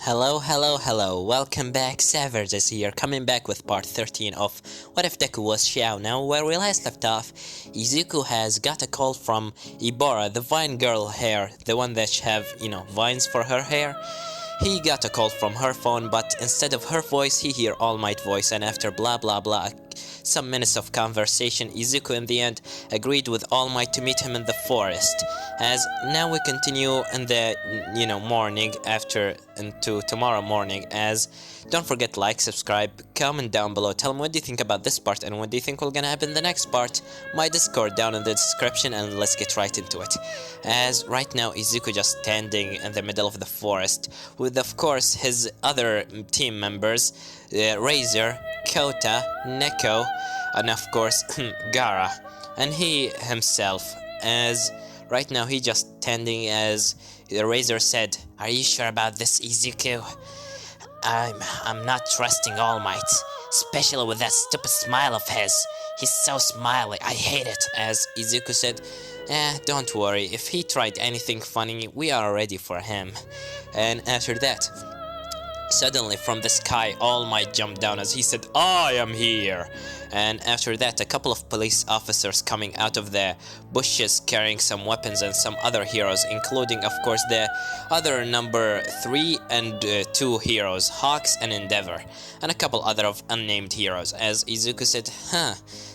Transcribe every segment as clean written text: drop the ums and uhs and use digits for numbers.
Hello, hello, hello. Welcome back. Savage is here, coming back with part 13 of What If Deku Was Xiao. Now, where we last left off, Izuku has got a call from Ibora, the vine girl hair, the one that have, vines for her hair. He got a call from her phone, but instead of her voice, he hear All Might voice, and after blah blah blah, some minutes of conversation, Izuku in the end agreed with All Might to meet him in the forest. As now we continue in the morning after into tomorrow morning. As don't forget like, subscribe, comment down below, tell me what do you think about this part and what do you think will gonna happen in the next part. My Discord down in the description, and let's get right into it. As right now Izuku just standing in the middle of the forest with of course his other team members, Razor, Kota, Neko, and of course Gara, and he himself. As right now he just standing as the Razor said, "Are you sure about this, Izuku? I'm not trusting All Might, especially with that stupid smile of his. He's so smiley, I hate it." As Izuku said, don't worry, if he tried anything funny, we are ready for him. And after that, suddenly from the sky, All Might jumped down as he said, "I am here." And after that, a couple of police officers coming out of the bushes carrying some weapons and some other heroes, including of course the other number 3 and 2 heroes, Hawks and Endeavor, and a couple other of unnamed heroes. As Izuku said,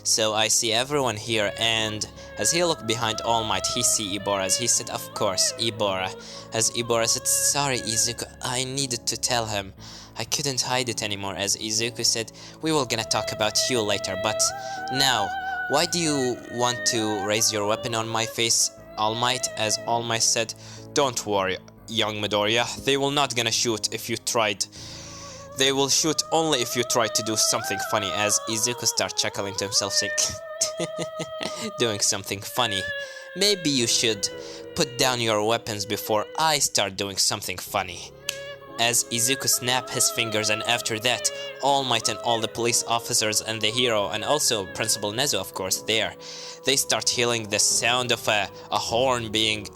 so I see everyone here. And as he looked behind All Might, he see Ibora, as he said, "Of course, Ibora." As Ibora said, "Sorry Izuku, I needed to tell him. I couldn't hide it anymore." As Izuku said, "We will gonna talk about you later, but now, why do you want to raise your weapon on my face, All Might?" As All Might said, "Don't worry, young Midoriya, they will not gonna shoot if you tried. They will shoot only if you try to do something funny." As Izuku started chuckling to himself, saying, "Doing something funny. Maybe you should put down your weapons before I start doing something funny." As Izuku snapped his fingers, and after that, All Might and all the police officers and the hero, and also Principal Nezu of course there, they start hearing the sound of a horn being,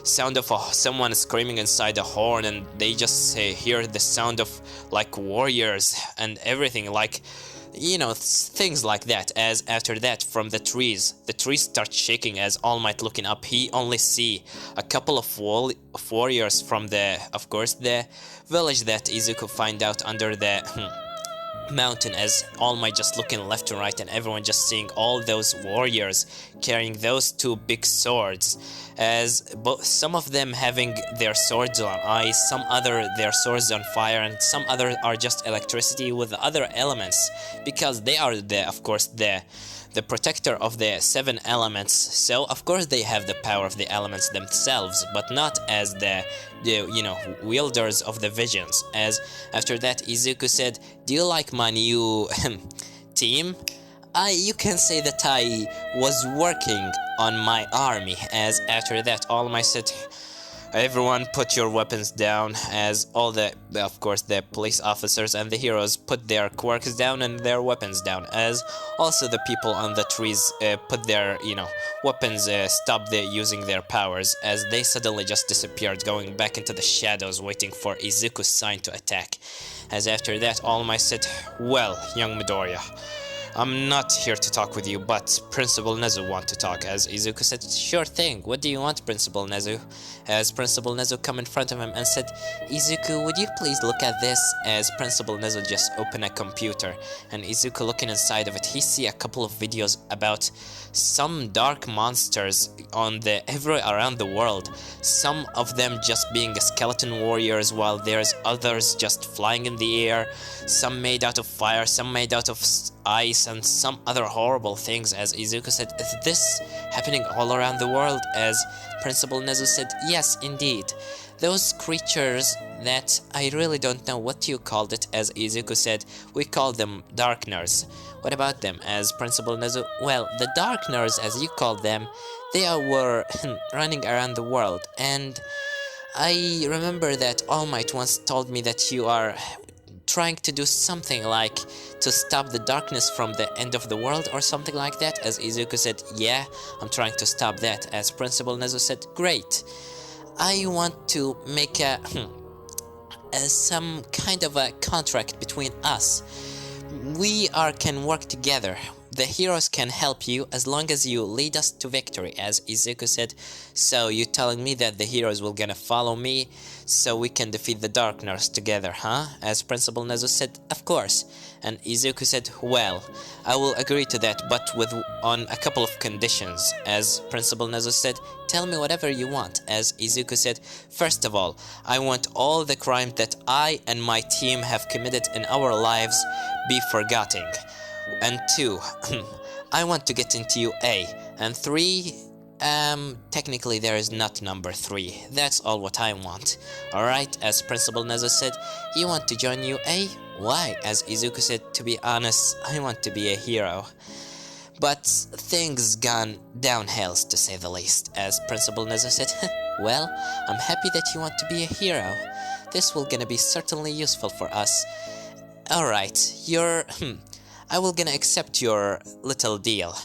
sound of someone screaming inside a horn, and they just hear the sound of like warriors and everything, like things like that. As after that, from the trees start shaking. As All Might looking up, he only see a couple of warriors from the village that Izuku find out under the mountain. As All Might just looking left and right, and everyone just seeing all those warriors carrying those two big swords, as some of them having their swords on ice, some other their swords on fire, and some other are just electricity with other elements, because they are the protector of the 7 elements. So of course they have the power of the elements themselves, but not as the wielders of the visions. As after that, Izuku said, "Do you like my new team? You can say that I was working on my army." As after that, All Might said, "Everyone put your weapons down." As all the police officers and the heroes put their quirks down and their weapons down. As also the people on the trees put their weapons, stopped using their powers, as they suddenly just disappeared, going back into the shadows, waiting for Izuku's sign to attack. As after that, All Might said, "Well, young Midoriya, I'm not here to talk with you, but Principal Nezu want to talk." As Izuku said, "Sure thing, what do you want, Principal Nezu?" As Principal Nezu come in front of him and said, "Izuku, would you please look at this?" As Principal Nezu just opened a computer, and Izuku looking inside of it, he see a couple of videos about some dark monsters on around the world. Some of them just being skeleton warriors, while there's others just flying in the air, some made out of fire, some made out of ice, and some other horrible things. As Izuku said, "Is this happening all around the world?" As Principal Nezu said, "Yes, indeed. Those creatures that I really don't know what you called it." As Izuku said, "We call them Darkners. What about them?" As Principal Nezu, "Well, the Darkners, as you call them, they were running around the world, and I remember that All Might once told me that you are trying to do something like to stop the darkness from the end of the world or something like that." As Izuku said, "Yeah, I'm trying to stop that." As Principal Nezu said, "Great. I want to make a some kind of a contract between us. We can work together. The heroes can help you as long as you lead us to victory, as Izuku said. So you telling me that the heroes will gonna follow me so we can defeat the Darkness together, huh? As Principal Nezu said, of course. And Izuku said, well, I will agree to that, but on a couple of conditions. As Principal Nezu said, tell me whatever you want. As Izuku said, first of all, I want all the crimes that I and my team have committed in our lives be forgotten. And 2, I want to get into UA. And 3, technically there is not number 3. That's all what I want. Alright, as Principal Nezu said, you want to join UA? Why? As Izuku said, to be honest, I want to be a hero. But things gone downhill, to say the least. As Principal Nezu said, well, I'm happy that you want to be a hero. This will gonna be certainly useful for us. Alright, I will gonna accept your little deal.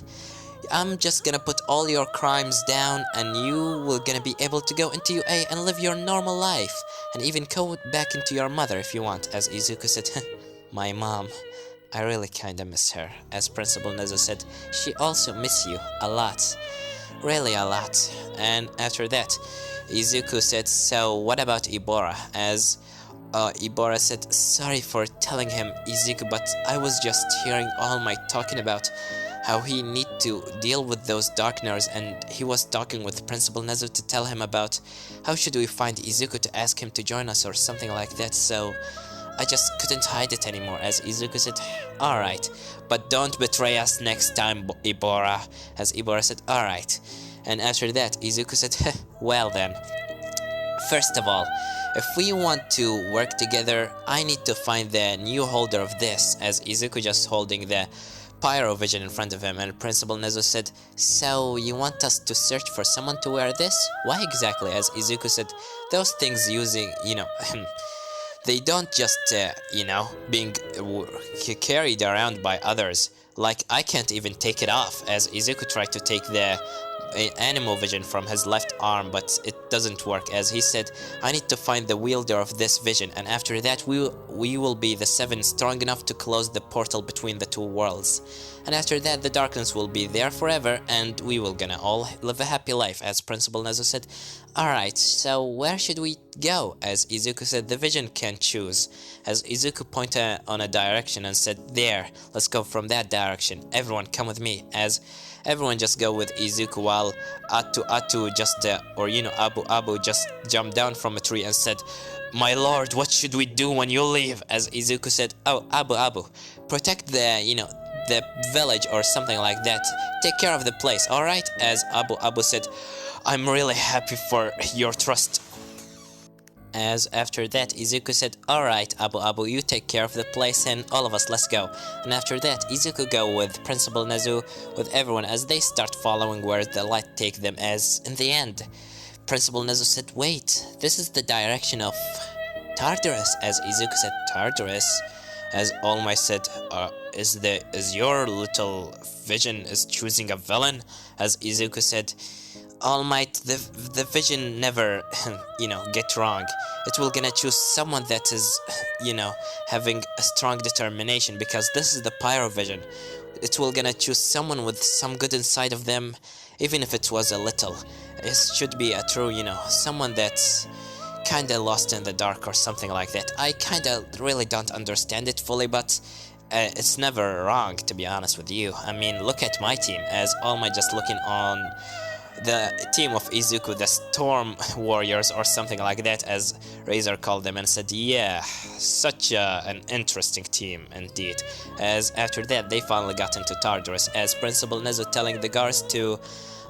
I'm just gonna put all your crimes down and you will gonna be able to go into UA and live your normal life. And even go back into your mother if you want. As Izuku said, my mom, I really kinda miss her. As Principal Nezu said, she also miss you a lot. Really a lot. And after that, Izuku said, so what about Ibora? As Ibora said, sorry for telling him, Izuku, but I was just hearing All Might talking about how he need to deal with those Darkners, and he was talking with Principal Nezu to tell him about how should we find Izuku to ask him to join us or something like that, so I just couldn't hide it anymore. As Izuku said, alright, but don't betray us next time, Ibora. As Ibora said, alright. And after that, Izuku said, well then, first of all, if we want to work together, I need to find the new holder of this. As Izuku just holding the Pyrovision in front of him, and Principal Nezu said, so you want us to search for someone to wear this? Why exactly? As Izuku said, those things using, they don't just, being carried around by others. Like, I can't even take it off. As Izuku tried to take the animal vision from his left arm, but it doesn't work. As he said, I need to find the wielder of this vision, and after that we will be the 7 strong enough to close the portal between the 2 worlds. And after that, the darkness will be there forever, and we will gonna all live a happy life. As Principal Nezu said, alright, so where should we go? As Izuku said, the vision can choose. As Izuku pointed on a direction and said, there, let's go from that direction. Everyone come with me. As everyone just go with Izuku, while Atu just, Abu just jumped down from a tree and said, my lord, what should we do when you leave? As Izuku said, oh, Abu, protect the village or something like that. Take care of the place, alright? As Abu said, I'm really happy for your trust. As after that, Izuku said, alright, Abu, you take care of the place and all of us, let's go. And after that, Izuku go with Principal Nezu, with everyone, as they start following where the light take them. As in the end, Principal Nezu said, wait, this is the direction of Tartarus. As Izuku said, Tartarus? As All Might said, is your little vision is choosing a villain? As Izuku said, All Might, the vision never, get wrong. It will gonna choose someone that is, having a strong determination, because this is the Pyro Vision. It will gonna choose someone with some good inside of them, even if it was a little. It should be a true, someone that's kinda lost in the dark or something like that. I kinda really don't understand it fully, but it's never wrong, to be honest with you. I mean, look at my team. As All Might just looking on the team of Izuku, the Storm Warriors or something like that, as Razor called them, and said, yeah, such an interesting team indeed. As after that, they finally got into Tartarus, as Principal Nezu telling the guards to,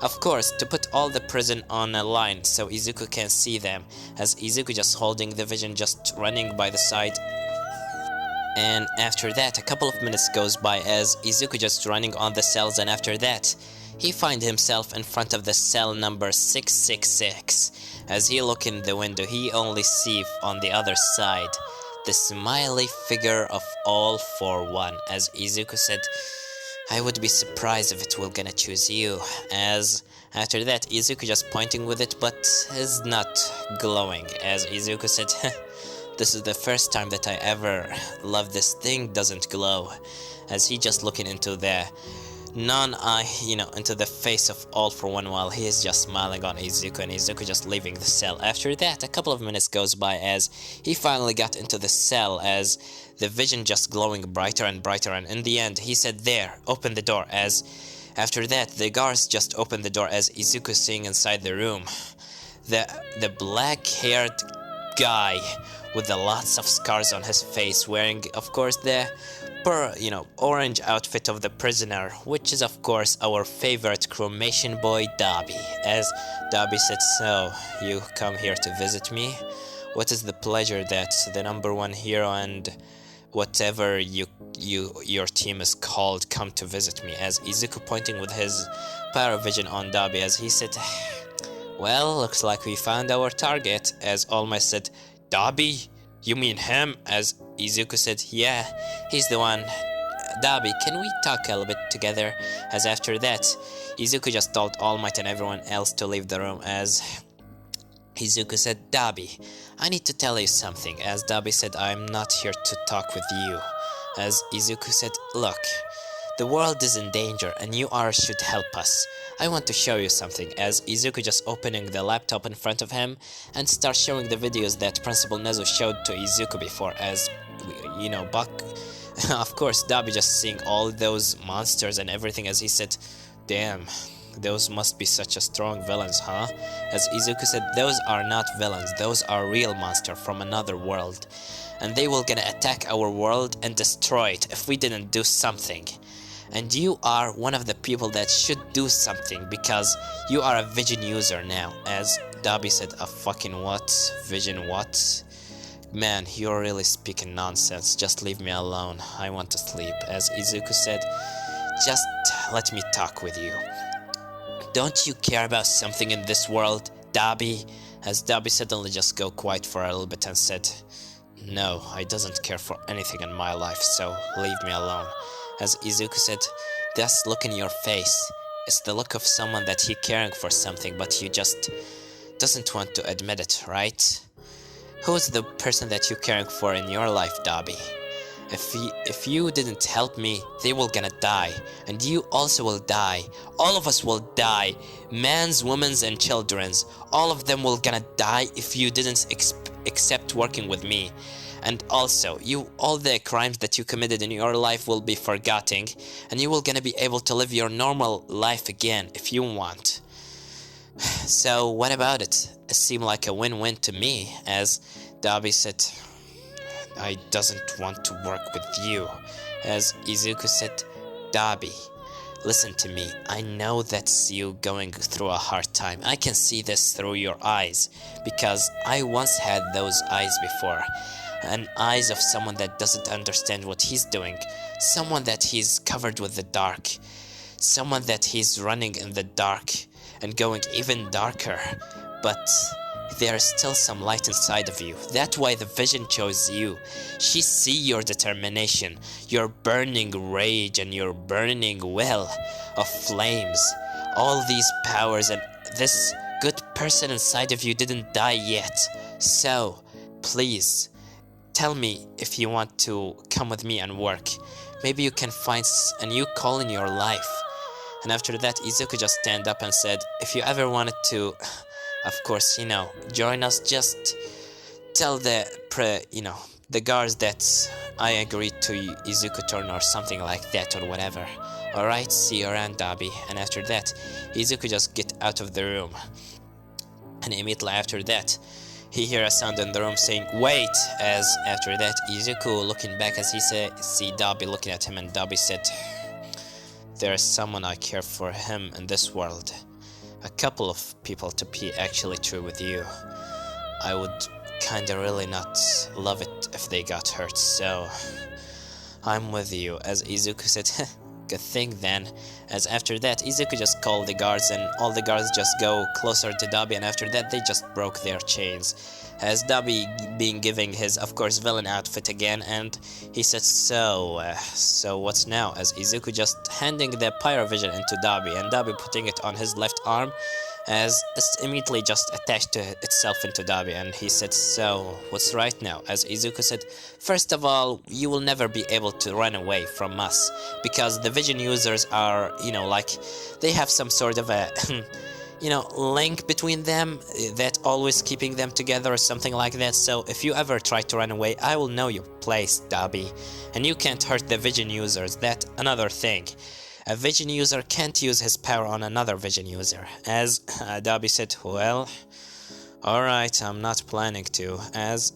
of course, to put all the prison on a line so Izuku can see them, as Izuku just holding the vision, just running by the side. And after that, a couple of minutes goes by as Izuku just running on the cells, and after that, he finds himself in front of the cell number 666. As he look in the window, he only see on the other side the smiley figure of All for One. As Izuku said, I would be surprised if it will gonna choose you. As after that, Izuku just pointing with it, but is not glowing. As Izuku said, This is the first time that I ever love this thing doesn't glow. As he just looking into the non-eye, into the face of All For One while he is just smiling on Izuku, and Izuku just leaving the cell. After that, a couple of minutes goes by as he finally got into the cell, as the vision just glowing brighter and brighter, and in the end, he said, "There, open the door," as after that, the guards just opened the door as Izuku seeing inside the room. The black-haired guy with the lots of scars on his face, wearing, of course, the orange outfit of the prisoner, which is of course our favorite cremation boy Dabi. As Dabi said, "So, you come here to visit me? What is the pleasure that the number one hero and whatever your team is called come to visit me?" As Izuku pointing with his paravision on Dabi, as he said, "Well, looks like we found our target." As All Might said, "Dabi? You mean him?" As Izuku said, "Yeah, he's the one. Dabi, can we talk a little bit together?" As after that, Izuku just told All Might and everyone else to leave the room, as Izuku said, "Dabi, I need to tell you something." As Dabi said, "I'm not here to talk with you." As Izuku said, "Look, the world is in danger and you should help us. I want to show you something." As Izuku just opening the laptop in front of him and start showing the videos that Principal Nezu showed to Izuku before, as Buck, of course, Dabi just seeing all those monsters and everything, as he said, "Damn, those must be such a strong villains, huh?" As Izuku said, "Those are not villains, those are real monsters from another world, and they will gonna attack our world and destroy it if we didn't do something. And you are one of the people that should do something because you are a vision user now." As Dabi said, "A fucking what? Vision what? Man, you're really speaking nonsense. Just leave me alone. I want to sleep." As Izuku said, "Just let me talk with you. Don't you care about something in this world, Dabi?" As Dabi suddenly just go quiet for a little bit and said, "No, I doesn't care for anything in my life, so leave me alone." As Izuku said, "This look in your face is the look of someone that he caring for something, but you just doesn't want to admit it, right? Who is the person that you caring for in your life, Dabi? If you didn't help me, they will gonna die, and you also will die. All of us will die. Men's, women's, and children's. All of them will gonna die if you didn't accept working with me. And also, all the crimes that you committed in your life will be forgotten, and you will gonna be able to live your normal life again if you want. So what about it? It seemed like a win-win to me." As Dabi said, "I doesn't want to work with you." As Izuku said, "Dabi, listen to me. I know that's you going through a hard time. I can see this through your eyes, because I once had those eyes before. And eyes of someone that doesn't understand what he's doing. Someone that he's covered with the dark. Someone that he's running in the dark and going even darker. But there is still some light inside of you. That's why the vision chose you. She see your determination, your burning rage, and your burning will of flames. All these powers, and this good person inside of you didn't die yet. So, please, tell me if you want to come with me and work. Maybe you can find a new call in your life." And after that, Izuku just stand up and said, "If you ever wanted to, of course, join us, just tell the guards that I agreed to Izuku turn or something like that or whatever. Alright, see you around, Dabi." And after that, Izuku just get out of the room. And immediately after that, he hear a sound in the room saying, "Wait!" As after that, Izuku looking back as he see Dabi looking at him, and Dabi said, "There is someone I care for him in this world. A couple of people to be actually true with you. I would kinda really not love it if they got hurt, so I'm with you." As Izuku said, "Good thing then." As after that, Izuku just called the guards, and all the guards just go closer to Dabi, and after that they just broke their chains. As Dabi being giving his, of course, villain outfit again, and he said, so what's now?" As Izuku just handing the pyrovision into Dabi, and Dabi putting it on his left arm, as it's immediately just attached to itself into Dabi, and he said, so what's right now? As Izuku said, first of all, you will never be able to run away from us, because the vision users are, like, they have some sort of a link between them that always keeping them together or something like that. So if you ever try to run away, I will know your place, Dabi, and you can't hurt the vision users. That another thing. A vision user can't use his power on another vision user. As Dabi said, well, alright, I'm not planning to. As,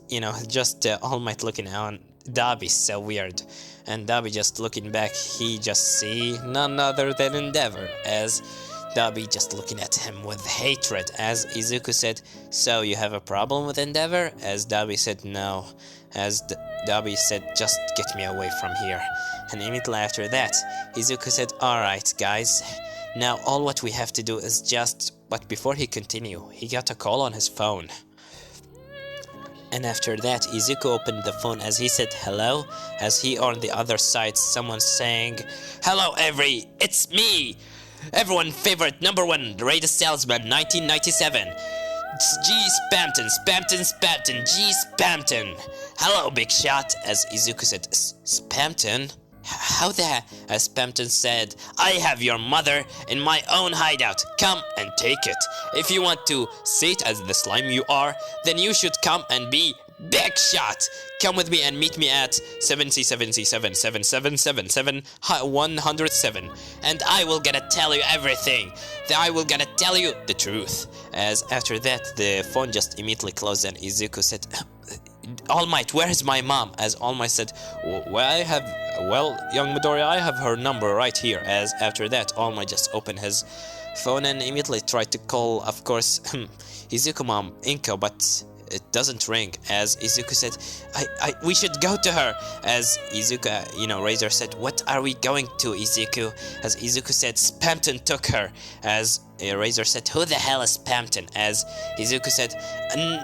just All Might looking on Dabi, so weird. And Dabi just looking back, he just see none other than Endeavor. As Dabi just looking at him with hatred. As Izuku said, so you have a problem with Endeavor? As Dabi said, no. As Dabi said, just get me away from here. And immediately after that, Izuku said, alright guys, now all what we have to do is just... But before he continue, he got a call on his phone. And after that, Izuku opened the phone as he said hello, as he on the other side, someone saying, hello it's me! Everyone favorite #1 radio salesman 1997. G Spamton, G Spamton. Hello, Big Shot, as Izuku said, Spamton? How the... As Spamton said, I have your mother in my own hideout. Come and take it. If you want to see it as the slime you are, then you should come and be Big Shot. Come with me and meet me at 77777777 and I will gonna tell you everything. I will gonna tell you the truth. As after that, the phone just immediately closed and Izuku said, All Might, where is my mom? As All Might said, well, young Midoriya, I have her number right here. As after that, All Might just opened his phone and immediately tried to call, of course, Izuku mom, Inko, but it doesn't ring. As Izuku said, we should go to her. As Izuku, Razor said, what are we going to, Izuku? As Izuku said, Spamton took her. As Razor said, who the hell is Spamton? As Izuku said,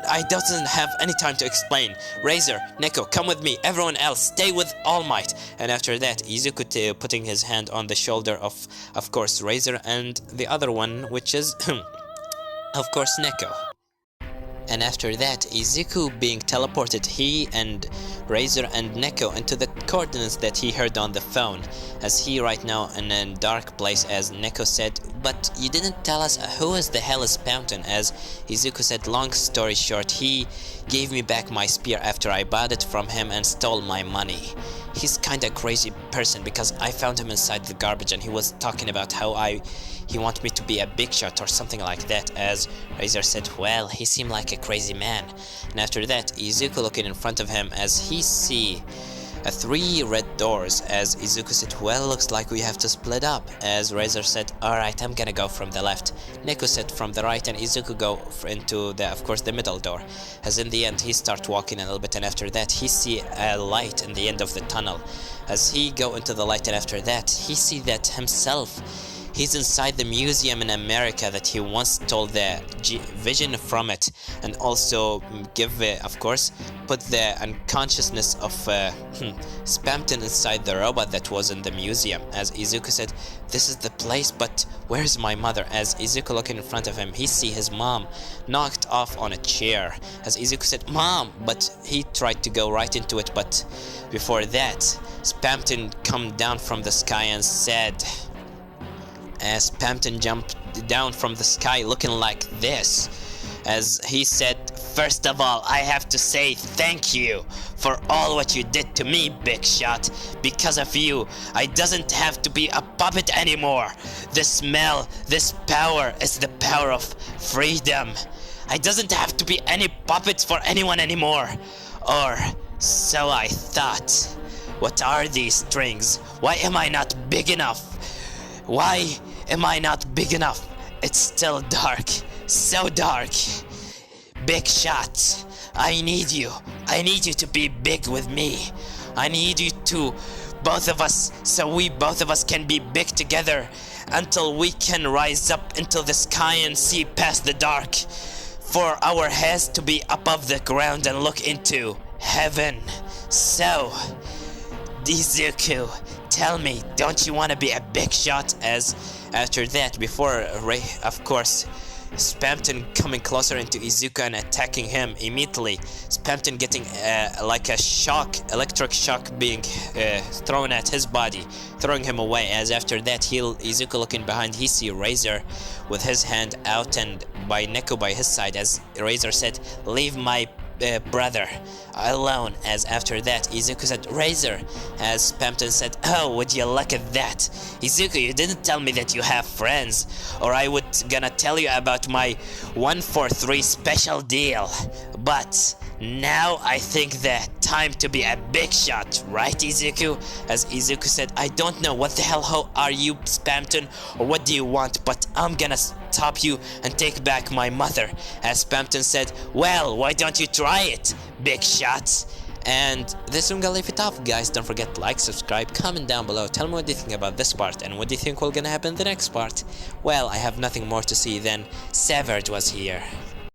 I doesn't have any time to explain. Razor, Neko, come with me. Everyone else, stay with All Might. And after that, Izuku putting his hand on the shoulder of course, Razor, and the other one, which is, of course, Neko. And after that, Izuku being teleported, he and Razor and Neko into the coordinates that he heard on the phone, as he right now in a dark place, as Neko said, but you didn't tell us who is the hell is Spamton. As Izuku said, long story short, he gave me back my spear after I bought it from him and stole my money. He's kinda crazy person because I found him inside the garbage and he was talking about how he want me to be a big shot or something like that. As Razor said, well, he seemed like a crazy man. And after that, Izuku looking in front of him as he see 3 red doors. As Izuku said, well, looks like we have to split up. As Razor said, alright, I'm gonna go from the left. Neko said from the right and Izuku go into the, of course, the middle door. As in the end, he start walking a little bit and after that, he see a light in the end of the tunnel. As he go into the light and after that, he see that himself, he's inside the museum in America that he once stole the vision from it, and also give, of course, put the unconsciousness of Spamton inside the robot that was in the museum. As Izuku said, this is the place, but where's my mother? As Izuku looking in front of him, he see his mom knocked off on a chair. As Izuku said, Mom, but he tried to go right into it, but before that, Spamton come down from the sky and said... As Spamton jumped down from the sky looking like this, as he said, first of all, I have to say thank you for all what you did to me, Big Shot. Because of you, I doesn't have to be a puppet anymore. This smell, this power is the power of freedom. I doesn't have to be any puppets for anyone anymore. Or so I thought. What are these strings? Why am I not big enough? Why am I not big enough? It's still dark. So dark. Big Shot, I need you. I need you to be big with me. I need you to, both of us, so we both of us can be big together until we can rise up into the sky and see past the dark. For our heads to be above the ground and look into heaven. So, Izuku, tell me, don't you want to be a big shot? As after that, before of course Spamton coming closer into Izuku and attacking him immediately. Spamton getting like a electric shock being thrown at his body, throwing him away. As after that, Izuku looking behind, he see Razor with his hand out and by Neko by his side. As Razor said, "Leave my brother alone." As after that, Izuku said, "Razor." As Spamton said, "Oh, would you look at that, Izuku, you didn't tell me that you have friends, or I would gonna tell you about my 143 special deal. But now I think that time to be a big shot, right, Izuku?" As Izuku said, "I don't know what the hell are you, Spamton, or what do you want, but I'm gonna stop you and take back my mother." As Spamton said, "Well, why don't you try it, big shot?" And this I'm gonna leave it off, guys. Don't forget to like, subscribe, comment down below, tell me what do you think about this part and what do you think will gonna happen in the next part. Well, I have nothing more to say than Severed was here.